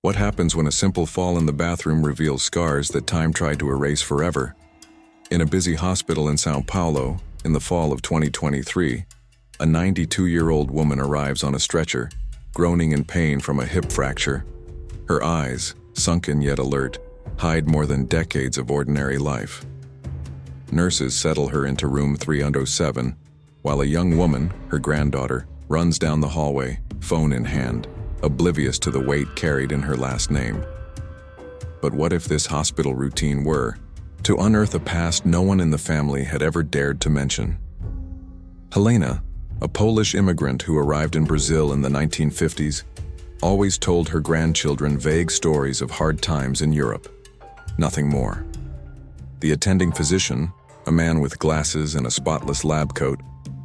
What happens when a simple fall in the bathroom reveals scars that time tried to erase forever? In a busy hospital in São Paulo, in the fall of 2023, a 92-year-old woman arrives on a stretcher, groaning in pain from a hip fracture. Her eyes, sunken yet alert, hide more than decades of ordinary life. Nurses settle her into room 307, while a young woman, her granddaughter, runs down the hallway, phone in hand, oblivious to the weight carried in her last name. But what if this hospital routine were to unearth a past no one in the family had ever dared to mention? Helena, a Polish immigrant who arrived in Brazil in the 1950s, always told her grandchildren vague stories of hard times in Europe. Nothing more. The attending physician, a man with glasses and a spotless lab coat,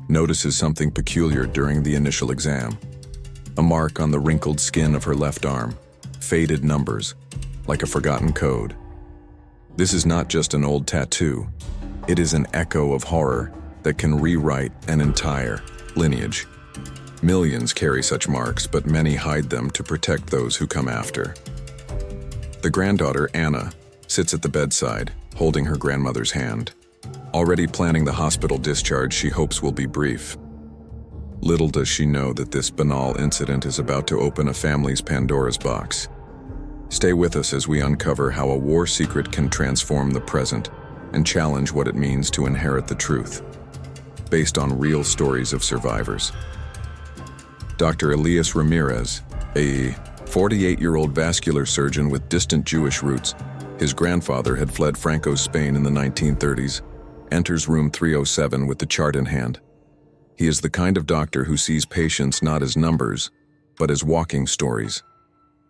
notices something peculiar during the initial exam. A mark on the wrinkled skin of her left arm, faded numbers, like a forgotten code. This is not just an old tattoo. It is an echo of horror that can rewrite an entire lineage. Millions carry such marks, but many hide them to protect those who come after. The granddaughter, Anna, sits at the bedside, holding her grandmother's hand. Already planning the hospital discharge she hopes will be brief. Little does she know that this banal incident is about to open a family's Pandora's box. Stay with us as we uncover how a war secret can transform the present and challenge what it means to inherit the truth. Based on real stories of survivors. Dr. Elias Ramirez, a 48-year-old vascular surgeon with distant Jewish roots, his grandfather had fled Franco's Spain in the 1930s, enters room 307 with the chart in hand. He is the kind of doctor who sees patients not as numbers, but as walking stories.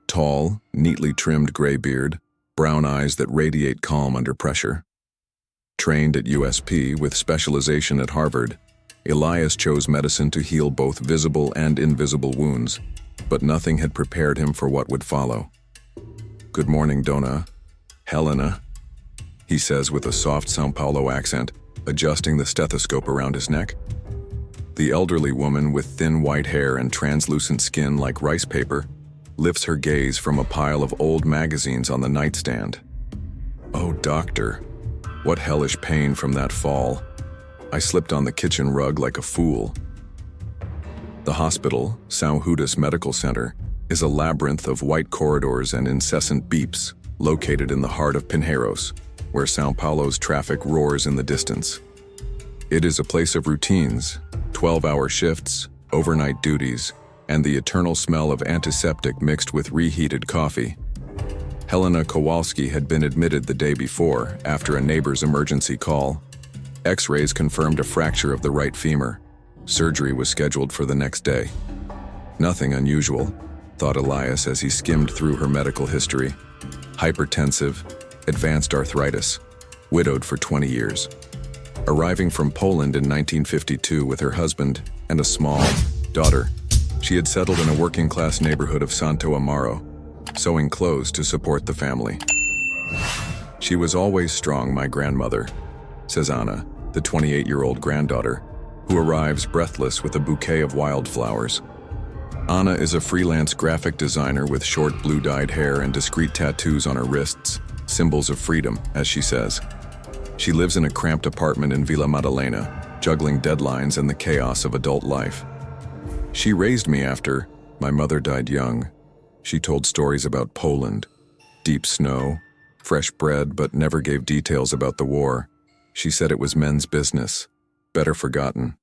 Tall, neatly trimmed gray beard, brown eyes that radiate calm under pressure. Trained at USP with specialization at Harvard, Elias chose medicine to heal both visible and invisible wounds, but nothing had prepared him for what would follow. "Good morning, Dona Helena," he says with a soft São Paulo accent, adjusting the stethoscope around his neck. The elderly woman with thin white hair and translucent skin like rice paper lifts her gaze from a pile of old magazines on the nightstand. "Oh, doctor, what hellish pain from that fall. I slipped on the kitchen rug like a fool." The hospital, São Judas Medical Center, is a labyrinth of white corridors and incessant beeps located in the heart of Pinheiros, where São Paulo's traffic roars in the distance. It is a place of routines, 12-hour shifts, overnight duties, and the eternal smell of antiseptic mixed with reheated coffee. Helena Kowalski had been admitted the day before after a neighbor's emergency call. X-rays confirmed a fracture of the right femur. Surgery was scheduled for the next day. Nothing unusual, thought Elias as he skimmed through her medical history. Hypertensive, advanced arthritis, widowed for 20 years. Arriving from Poland in 1952 with her husband and a small daughter, she had settled in a working-class neighborhood of Santo Amaro, sewing clothes to support the family. "She was always strong, my grandmother," says Anna, the 28-year-old granddaughter, who arrives breathless with a bouquet of wildflowers. Anna is a freelance graphic designer with short blue-dyed hair and discreet tattoos on her wrists, symbols of freedom, as she says. She lives in a cramped apartment in Vila Madalena, juggling deadlines and the chaos of adult life. "She raised me after my mother died young." She told stories about Poland, deep snow, fresh bread, but never gave details about the war. She said it was men's business, better forgotten.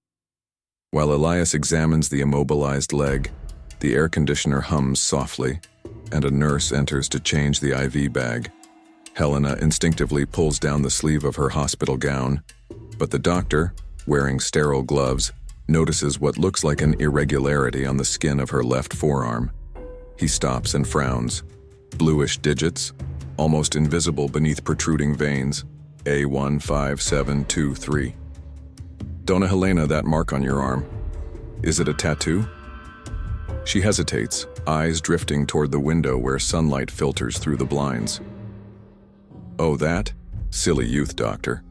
While Elias examines the immobilized leg, the air conditioner hums softly, and a nurse enters to change the IV bag. Helena instinctively pulls down the sleeve of her hospital gown, but the doctor, wearing sterile gloves, notices what looks like an irregularity on the skin of her left forearm. He stops and frowns. Bluish digits, almost invisible beneath protruding veins. A15723. "Dona Helena, that mark on your arm. Is it a tattoo?" She hesitates, eyes drifting toward the window where sunlight filters through the blinds. "Oh, that? Silly youth, doctor.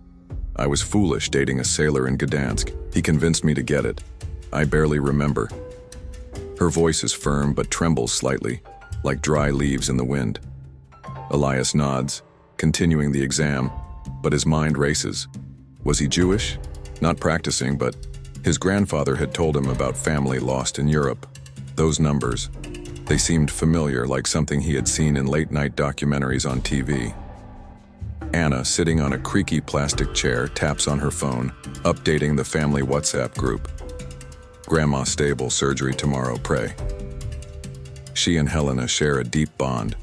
I was foolish dating a sailor in Gdansk. He convinced me to get it. I barely remember." Her voice is firm but trembles slightly, like dry leaves in the wind. Elias nods, continuing the exam, but his mind races. Was he Jewish? Not practicing, but his grandfather had told him about family lost in Europe. Those numbers, they seemed familiar, like something he had seen in late-night documentaries on TV. Anna, sitting on a creaky plastic chair, taps on her phone, updating the family WhatsApp group. Grandma stable, surgery tomorrow, pray. She and Helena share a deep bond,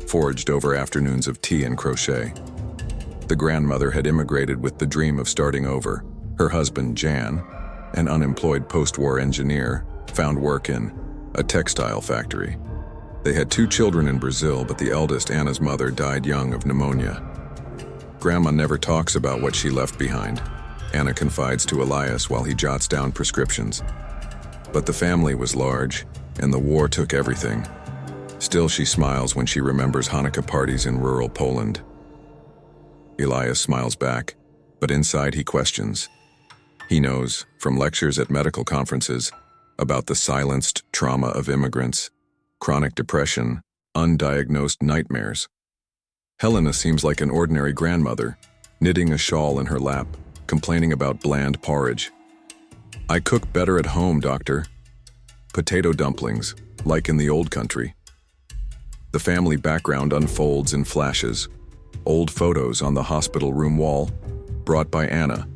forged over afternoons of tea and crochet. The grandmother had immigrated with the dream of starting over. Her husband, Jan, an unemployed post-war engineer, found work in a textile factory. They had 2 children in Brazil, but the eldest, Anna's mother, died young of pneumonia. Grandma never talks about what she left behind, Anna confides to Elias while he jots down prescriptions. But the family was large, and the war took everything. Still, she smiles when she remembers Hanukkah parties in rural Poland. Elias smiles back, but inside he questions. He knows, from lectures at medical conferences, about the silenced trauma of immigrants, chronic depression, undiagnosed nightmares. Helena seems like an ordinary grandmother, knitting a shawl in her lap, complaining about bland porridge. I cook better at home, doctor. Potato dumplings, like in the old country. The family background unfolds in flashes. Old photos on the hospital room wall, brought by Anna.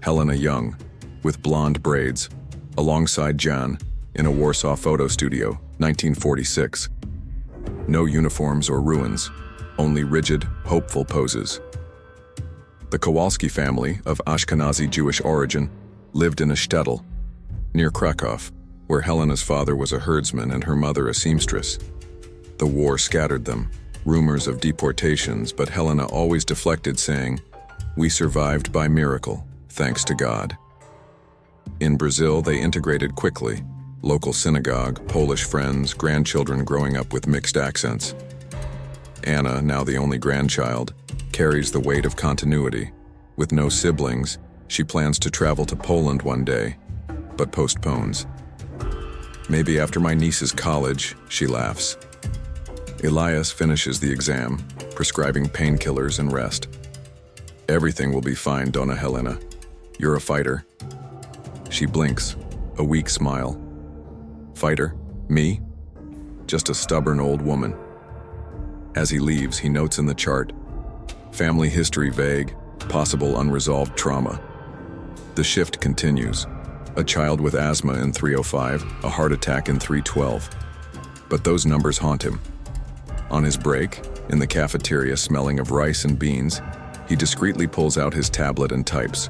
Helena young, with blonde braids, alongside Jan, in a Warsaw photo studio, 1946. No uniforms or ruins, only rigid, hopeful poses. The Kowalski family, of Ashkenazi Jewish origin, lived in a shtetl, near Krakow, where Helena's father was a herdsman and her mother a seamstress. The war scattered them, rumors of deportations, but Helena always deflected, saying, "We survived by miracle, thanks to God." In Brazil, they integrated quickly. Local synagogue, Polish friends, grandchildren growing up with mixed accents. Anna, now the only grandchild, carries the weight of continuity. With no siblings, she plans to travel to Poland one day, but postpones. Maybe after my niece's college, she laughs. Elias finishes the exam, prescribing painkillers and rest. Everything will be fine, Dona Helena. You're a fighter. She blinks, a weak smile. Fighter? Me? Just a stubborn old woman. As he leaves, he notes in the chart, family history vague, possible unresolved trauma. The shift continues. A child with asthma in 305, a heart attack in 312. But those numbers haunt him. On his break, in the cafeteria smelling of rice and beans, he discreetly pulls out his tablet and types,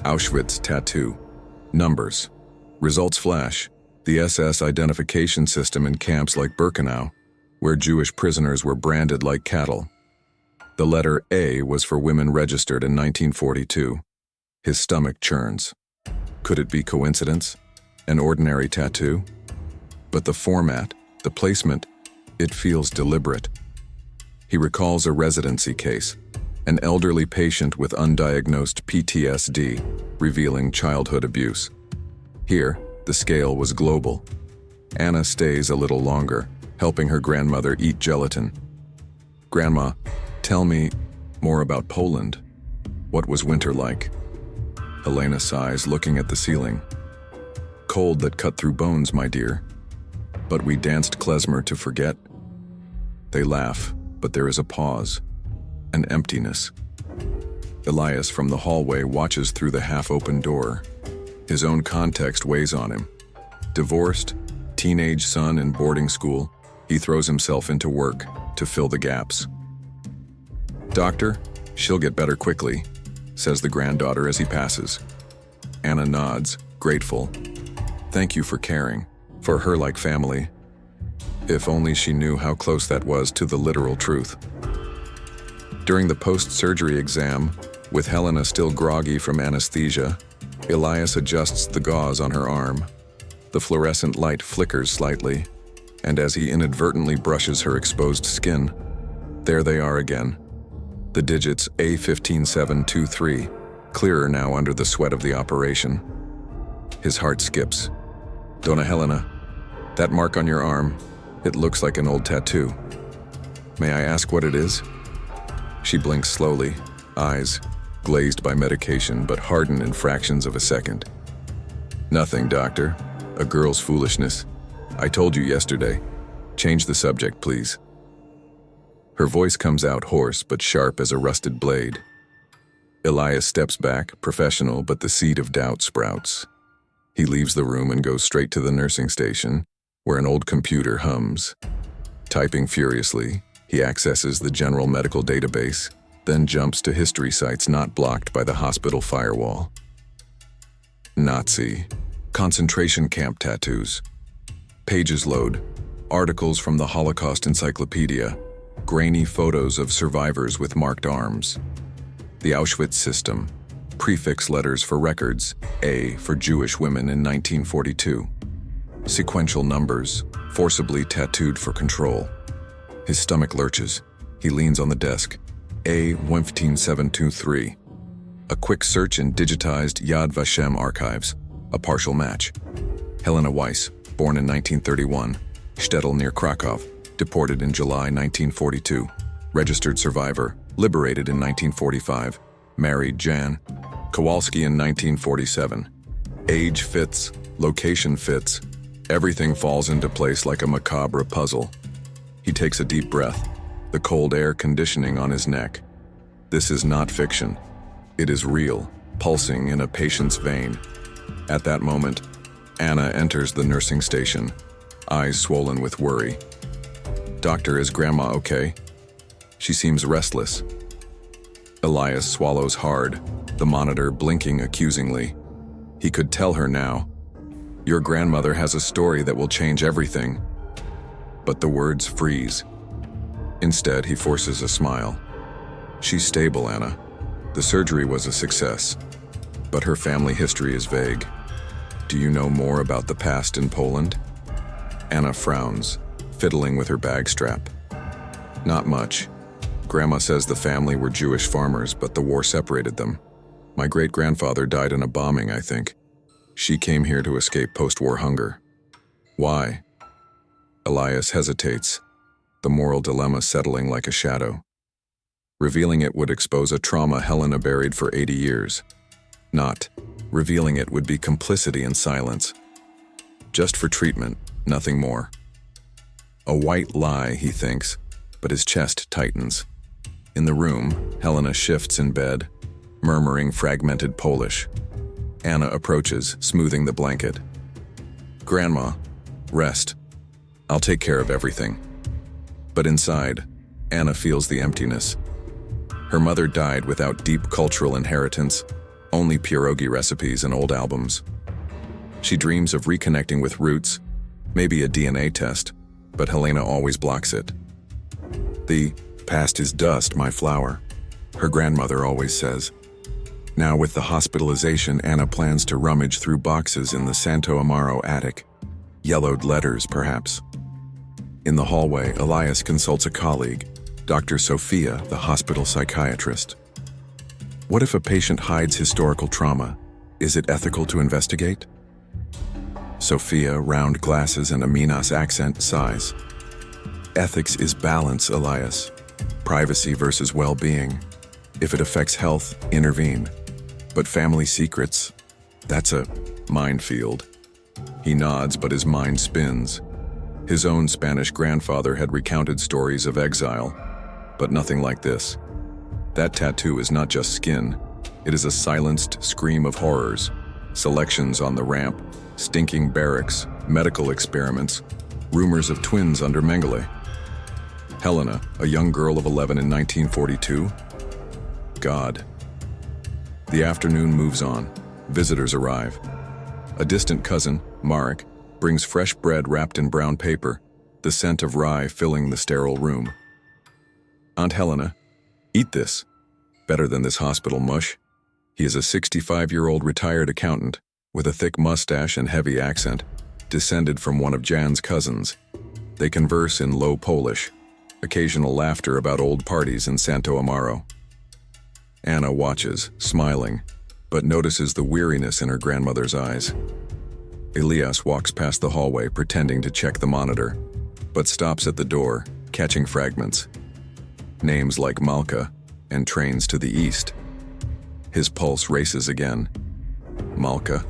Auschwitz tattoo. Numbers. Results flash. The SS identification system in camps like Birkenau, where Jewish prisoners were branded like cattle. The letter A was for women registered in 1942. His stomach churns. Could it be coincidence? An ordinary tattoo? But the format, the placement, it feels deliberate. He recalls a residency case, an elderly patient with undiagnosed PTSD, revealing childhood abuse. Here, the scale was global. Anna stays a little longer, helping her grandmother eat gelatin. Grandma, tell me more about Poland. What was winter like? Helena sighs, looking at the ceiling. Cold that cut through bones, my dear. But we danced klezmer to forget. They laugh, but there is a pause, an emptiness. Elias from the hallway watches through the half-open door. His own context weighs on him. Divorced, teenage son in boarding school, he throws himself into work to fill the gaps. Doctor, she'll get better quickly, says the granddaughter as he passes. Anna nods, grateful. Thank you for caring, for her like family. If only she knew how close that was to the literal truth. During the post-surgery exam, with Helena still groggy from anesthesia, Elias adjusts the gauze on her arm. The fluorescent light flickers slightly, and as he inadvertently brushes her exposed skin, there they are again. The digits A15723, clearer now under the sweat of the operation. His heart skips. Dona Helena, that mark on your arm, It looks like an old tattoo. May I ask what it is? She blinks slowly, eyes glazed by medication but harden in fractions of a second. Nothing, doctor. A girl's foolishness. I told you yesterday. Change the subject, please. Her voice comes out hoarse but sharp as a rusted blade. Elias steps back, professional, but the seed of doubt sprouts. He leaves the room and goes straight to the nursing station, where an old computer hums. Typing furiously, he accesses the general medical database, then jumps to history sites not blocked by the hospital firewall. Nazi. Concentration camp tattoos. Pages load. Articles from the Holocaust Encyclopedia. Grainy photos of survivors with marked arms. The Auschwitz system. Prefix letters for records. A for Jewish women in 1942. Sequential numbers, forcibly tattooed for control. His stomach lurches. He leans on the desk. A15723. A quick search in digitized Yad Vashem archives. A partial match. Helena Weiss, born in 1931. Stettel near Krakow. Deported in July 1942. Registered survivor. Liberated in 1945. Married Jan. Kowalski in 1947. Age fits. Location fits. Everything falls into place like a macabre puzzle. He takes a deep breath, the cold air conditioning on his neck. This is not fiction. It is real, pulsing in a patient's vein. At that moment, Anna enters the nursing station, eyes swollen with worry. Doctor, is Grandma okay? She seems restless. Elias swallows hard, the monitor blinking accusingly. He could tell her now. Your grandmother has a story that will change everything. But the words freeze. Instead, he forces a smile. She's stable, Anna. The surgery was a success, but her family history is vague. Do you know more about the past in Poland? Anna frowns, fiddling with her bag strap. Not much. Grandma says the family were Jewish farmers, but the war separated them. My great-grandfather died in a bombing, I think. She came here to escape post-war hunger. Why? Elias hesitates, the moral dilemma settling like a shadow. Revealing it would expose a trauma Helena buried for 80 years. Not. Revealing it would be complicity in silence. Just for treatment, nothing more. A white lie, he thinks, but his chest tightens. In the room, Helena shifts in bed, murmuring fragmented Polish. Anna approaches, smoothing the blanket. Grandma, rest. I'll take care of everything. But inside, Anna feels the emptiness. Her mother died without deep cultural inheritance, only pierogi recipes and old albums. She dreams of reconnecting with roots, maybe a DNA test, but Helena always blocks it. The past is dust, my flower, her grandmother always says. Now with the hospitalization, Anna plans to rummage through boxes in the Santo Amaro attic. Yellowed letters, perhaps. In the hallway, Elias consults a colleague, Dr. Sophia, the hospital psychiatrist. What if a patient hides historical trauma? Is it ethical to investigate? Sophia, round glasses and a Minas accent, sighs. Ethics is balance, Elias. Privacy versus well-being. If it affects health, intervene. But family secrets, that's a minefield. He nods, but his mind spins. His own Spanish grandfather had recounted stories of exile, but nothing like this. That tattoo is not just skin. It is a silenced scream of horrors. Selections on the ramp, stinking barracks, medical experiments, rumors of twins under Mengele. Helena, a young girl of 11 in 1942? God. The afternoon moves on. Visitors arrive. A distant cousin, Marek, brings fresh bread wrapped in brown paper, the scent of rye filling the sterile room. Aunt Helena, eat this. Better than this hospital mush. He is a 65-year-old retired accountant with a thick mustache and heavy accent, descended from one of Jan's cousins. They converse in low Polish, occasional laughter about old parties in Santo Amaro. Anna watches, smiling, but notices the weariness in her grandmother's eyes. Elias walks past the hallway, pretending to check the monitor. but stops at the door, catching fragments. Names like Malka, and trains to the east. His pulse races again. Malka?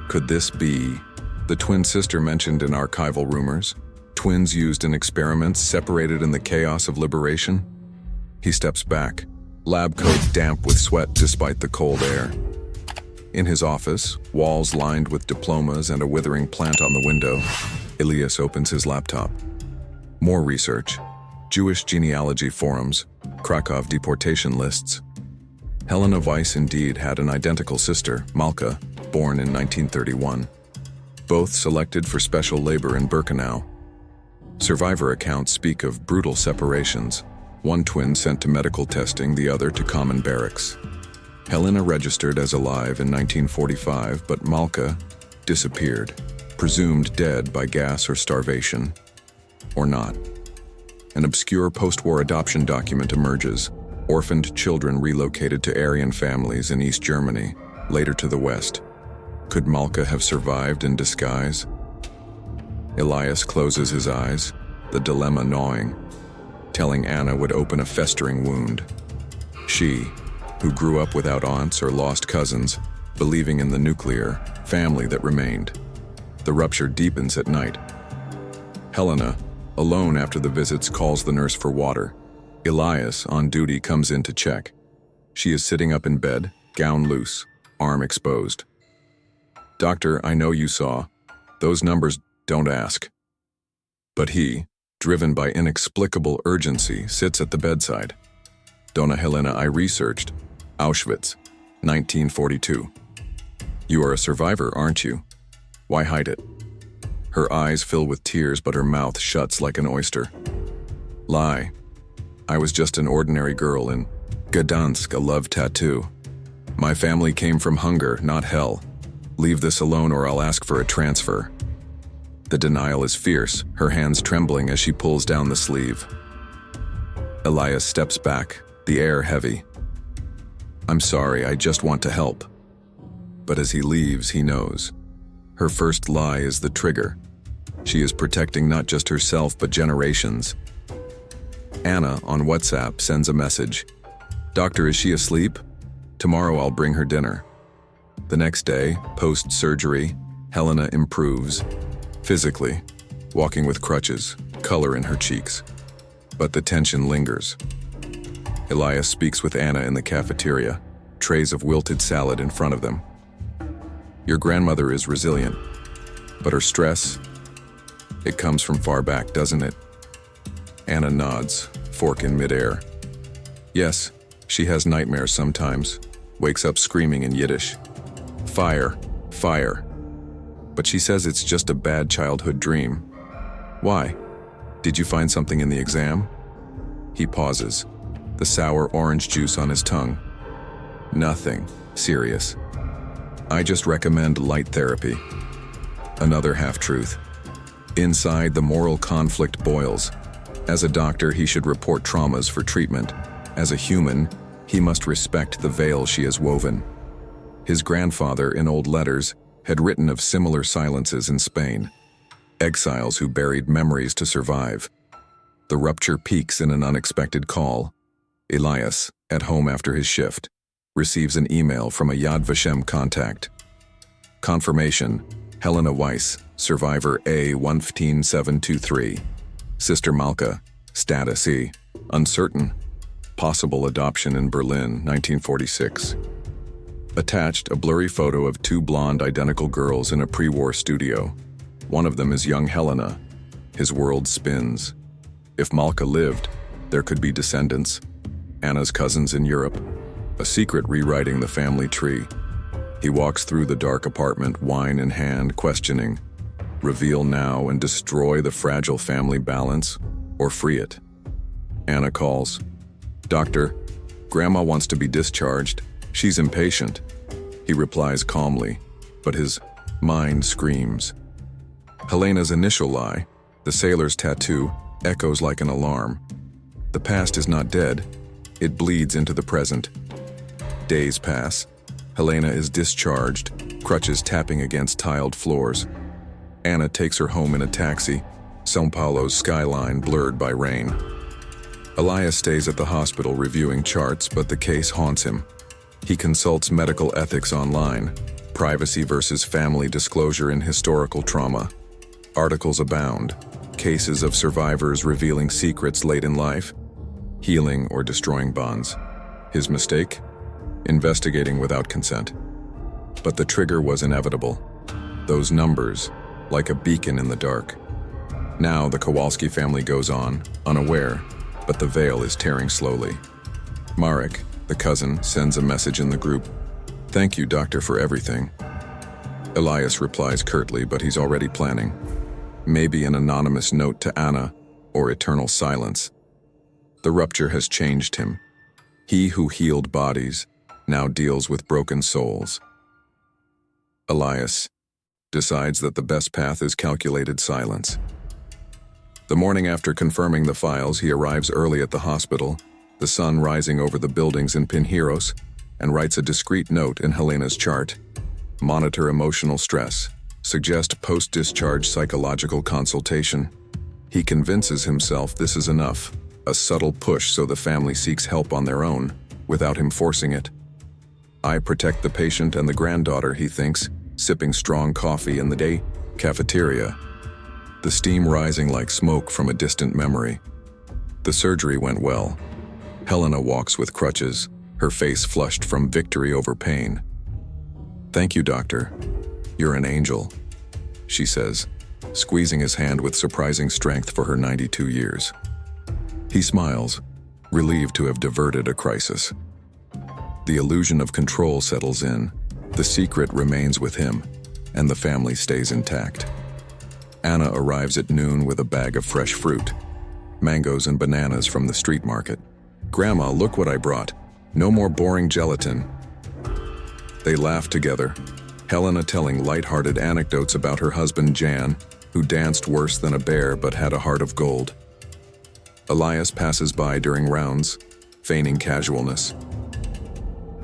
Could this be the twin sister mentioned in archival rumors? Twins used in experiments, separated in the chaos of liberation? He steps back, lab coat damp with sweat despite the cold air. In his office, walls lined with diplomas and a withering plant on the window, Elias opens his laptop. More research. Jewish genealogy forums, Krakow deportation lists. Helena Weiss indeed had an identical sister, Malka, born in 1931. Both selected for special labor in Birkenau. Survivor accounts speak of brutal separations, one twin sent to medical testing, the other to common barracks. Helena registered as alive in 1945, but Malka disappeared, presumed dead by gas or starvation. Or not. An obscure post-war adoption document emerges, orphaned children relocated to Aryan families in East Germany, later to the West. Could Malka have survived in disguise? Elias closes his eyes, the dilemma gnawing, telling Anna would open a festering wound. She, who grew up without aunts or lost cousins, believing in the nuclear family that remained. The rupture deepens at night. Helena, alone after the visits, calls the nurse for water. Elias, on duty, comes in to check. She is sitting up in bed, gown loose, arm exposed. "Doctor, I know you saw. Those numbers, don't ask." But he, driven by inexplicable urgency, sits at the bedside. "Dona Helena, I researched. Auschwitz, 1942. You are a survivor, aren't you? Why hide it?" Her eyes fill with tears, but her mouth shuts like an oyster. "Lie. I was just an ordinary girl in Gdansk, a love tattoo. My family came from hunger, not hell. Leave this alone or I'll ask for a transfer." The denial is fierce, her hands trembling as she pulls down the sleeve. Elias steps back, the air heavy. "I'm sorry, I just want to help." But as he leaves, he knows. Her first lie is the trigger. She is protecting not just herself, but generations. Anna, on WhatsApp, sends a message. "Doctor, is she asleep? Tomorrow I'll bring her dinner." The next day, post-surgery, Helena improves. Physically, walking with crutches, color in her cheeks. But the tension lingers. Elias speaks with Anna in the cafeteria, trays of wilted salad in front of them. "Your grandmother is resilient, but her stress, it comes from far back, doesn't it?" Anna nods, fork in midair. "Yes, she has nightmares sometimes, wakes up screaming in Yiddish. Fire, fire. But she says it's just a bad childhood dream. Why? Did you find something in the exam?" He pauses, the sour orange juice on his tongue. "Nothing serious. I just recommend light therapy." Another half-truth. Inside, the moral conflict boils. As a doctor, he should report traumas for treatment. As a human, he must respect the veil she has woven. His grandfather, in old letters, had written of similar silences in Spain. Exiles who buried memories to survive. The rupture peaks in an unexpected call. Elias, at home after his shift, receives an email from a Yad Vashem contact. Confirmation: Helena Weiss, survivor A115723. Sister Malka, status E, uncertain. Possible adoption in Berlin, 1946. Attached, a blurry photo of two blonde identical girls in a pre-war studio. One of them is young Helena. His world spins. If Malka lived, there could be descendants. Anna's cousins in Europe. A secret rewriting the family tree. He walks through the dark apartment, wine in hand, questioning. Reveal now and destroy the fragile family balance, or free it. Anna calls. "Doctor, Grandma wants to be discharged. She's impatient." He replies calmly, but his mind screams. Helena's initial lie, the sailor's tattoo, echoes like an alarm. The past is not dead. It bleeds into the present. Days pass. Helena is discharged, crutches tapping against tiled floors. Anna takes her home in a taxi, São Paulo's skyline blurred by rain. Elias stays at the hospital reviewing charts, but the case haunts him. He consults medical ethics online, privacy versus family disclosure in historical trauma. Articles abound, cases of survivors revealing secrets late in life, healing or destroying bonds. His mistake? Investigating without consent. But the trigger was inevitable. Those numbers, like a beacon in the dark. Now the Kowalski family goes on, unaware, but the veil is tearing slowly. Marek, the cousin, sends a message in the group. "Thank you, doctor, for everything." Elias replies curtly, but he's already planning. Maybe an anonymous note to Anna, or eternal silence. The rupture has changed him. He who healed bodies now deals with broken souls. Elias decides that the best path is calculated silence. The morning after confirming the files, he arrives early at the hospital, the sun rising over the buildings in Pinheiros, and writes a discreet note in Helena's chart. Monitor emotional stress. Suggest post-discharge psychological consultation. He convinces himself this is enough, a subtle push so the family seeks help on their own, without him forcing it. I protect the patient and the granddaughter, he thinks, sipping strong coffee in the day cafeteria, the steam rising like smoke from a distant memory. The surgery went well. Helena walks with crutches, her face flushed from victory over pain. "Thank you, doctor. You're an angel," she says, squeezing his hand with surprising strength for her 92 years. He smiles, relieved to have diverted a crisis. The illusion of control settles in, the secret remains with him, and the family stays intact. Anna arrives at noon with a bag of fresh fruit, mangoes and bananas from the street market. "Grandma, look what I brought. No more boring gelatin." They laugh together, Helena telling light-hearted anecdotes about her husband Jan, who danced worse than a bear but had a heart of gold. Elias passes by during rounds, feigning casualness.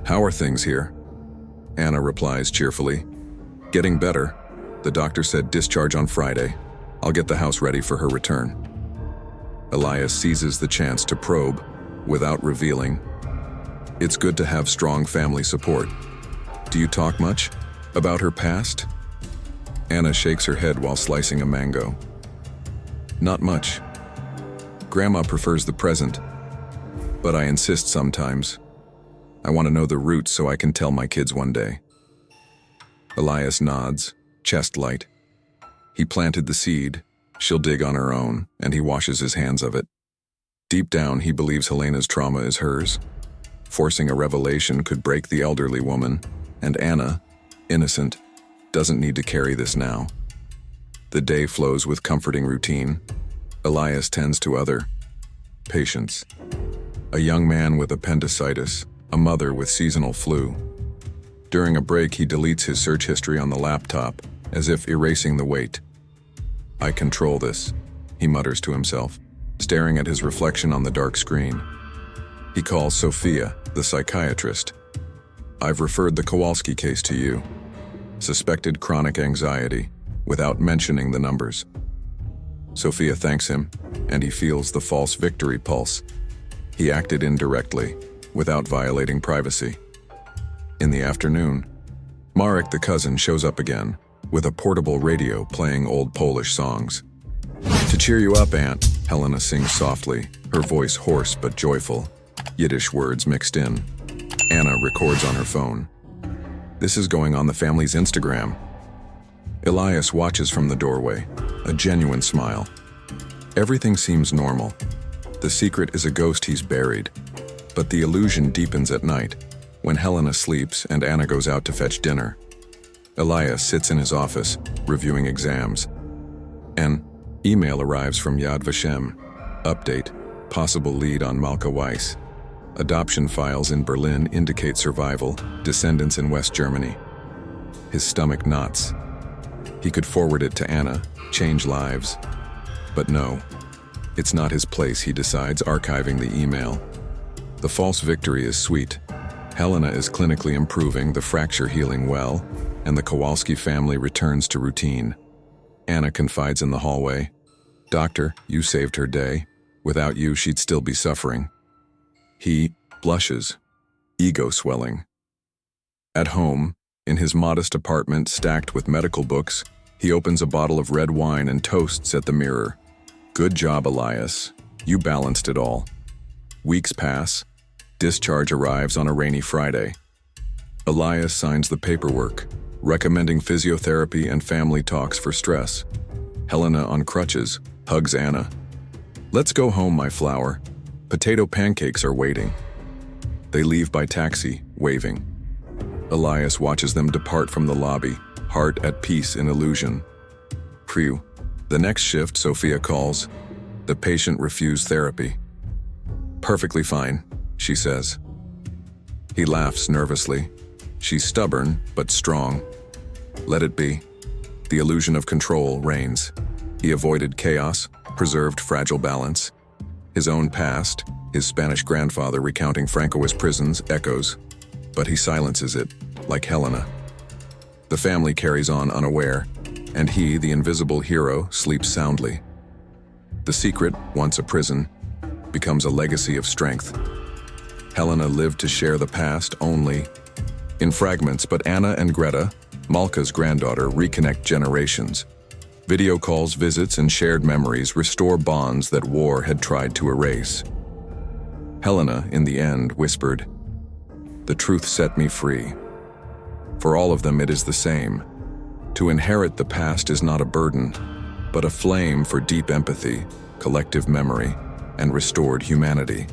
"How are things here?" Anna replies cheerfully. "Getting better. The doctor said discharge on Friday. I'll get the house ready for her return." Elias seizes the chance to probe, without revealing. "It's good to have strong family support. Do you talk much about her past?" Anna shakes her head while slicing a mango. "Not much. Grandma prefers the present, but I insist sometimes. I want to know the roots so I can tell my kids one day." Elias nods, chest light. He planted the seed, she'll dig on her own, and he washes his hands of it. Deep down, he believes Helena's trauma is hers. Forcing a revelation could break the elderly woman, and Anna, innocent, doesn't need to carry this now. The day flows with comforting routine. Elias tends to other patients. A young man with appendicitis, a mother with seasonal flu. During a break, he deletes his search history on the laptop, as if erasing the weight. "I control this," he mutters to himself, staring at his reflection on the dark screen. He calls Sophia, the psychiatrist. "I've referred the Kowalski case to you. Suspected chronic anxiety, without mentioning the numbers." Sophia thanks him, and he feels the false victory pulse. He acted indirectly, without violating privacy. In the afternoon, Marek the cousin shows up again, with a portable radio playing old Polish songs. "To cheer you up, Aunt," Helena sings softly, her voice hoarse but joyful, Yiddish words mixed in. Anna records on her phone. This is going on the family's Instagram. Elias watches from the doorway, a genuine smile. Everything seems normal. The secret is a ghost he's buried. But the illusion deepens at night, when Helena sleeps and Anna goes out to fetch dinner. Elias sits in his office, reviewing exams. An email arrives from Yad Vashem. Update, possible lead on Malka Weiss. Adoption files in Berlin indicate survival, descendants in West Germany. His stomach knots. He could forward it to Anna, change lives. But no, it's not his place, he decides, archiving the email. The false victory is sweet. Helena is clinically improving, the fracture healing well, and the Kowalski family returns to routine. Anna confides in the hallway. Doctor, you saved her day. Without you, she'd still be suffering. He blushes, ego swelling. At home, in his modest apartment stacked with medical books, he opens a bottle of red wine and toasts at the mirror. Good job, Elias. You balanced it all. Weeks pass. Discharge arrives on a rainy Friday. Elias signs the paperwork, recommending physiotherapy and family talks for stress. Helena, on crutches, hugs Anna. Let's go home, my flower. Potato pancakes are waiting. They leave by taxi, waving. Elias watches them depart from the lobby, heart at peace in illusion. Phew. The next shift, Sophia calls. The patient refused therapy. Perfectly fine, she says. He laughs nervously. She's stubborn, but strong. Let it be. The illusion of control reigns. He avoided chaos, preserved fragile balance. His own past, his Spanish grandfather recounting Francoist prisons, echoes, but he silences it, like Helena. The family carries on unaware, and he, the invisible hero, sleeps soundly. The secret, once a prison, becomes a legacy of strength. Helena lived to share the past only in fragments, but Anna and Greta, Malka's granddaughter, reconnect generations. Video calls, visits, and shared memories restore bonds that war had tried to erase. Helena, in the end, whispered, "The truth set me free." For all of them, it is the same. To inherit the past is not a burden, but a flame for deep empathy, collective memory, and restored humanity.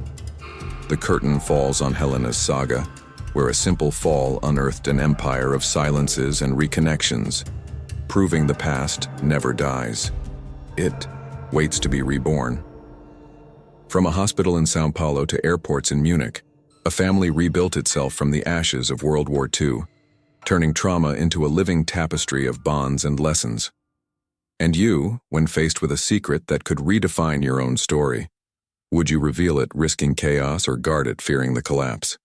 The curtain falls on Helena's saga, where a simple fall unearthed an empire of silences and reconnections, proving the past never dies. It waits to be reborn. From a hospital in São Paulo to airports in Munich, a family rebuilt itself from the ashes of World War II, turning trauma into a living tapestry of bonds and lessons. And you, when faced with a secret that could redefine your own story, would you reveal it risking chaos or guard it fearing the collapse?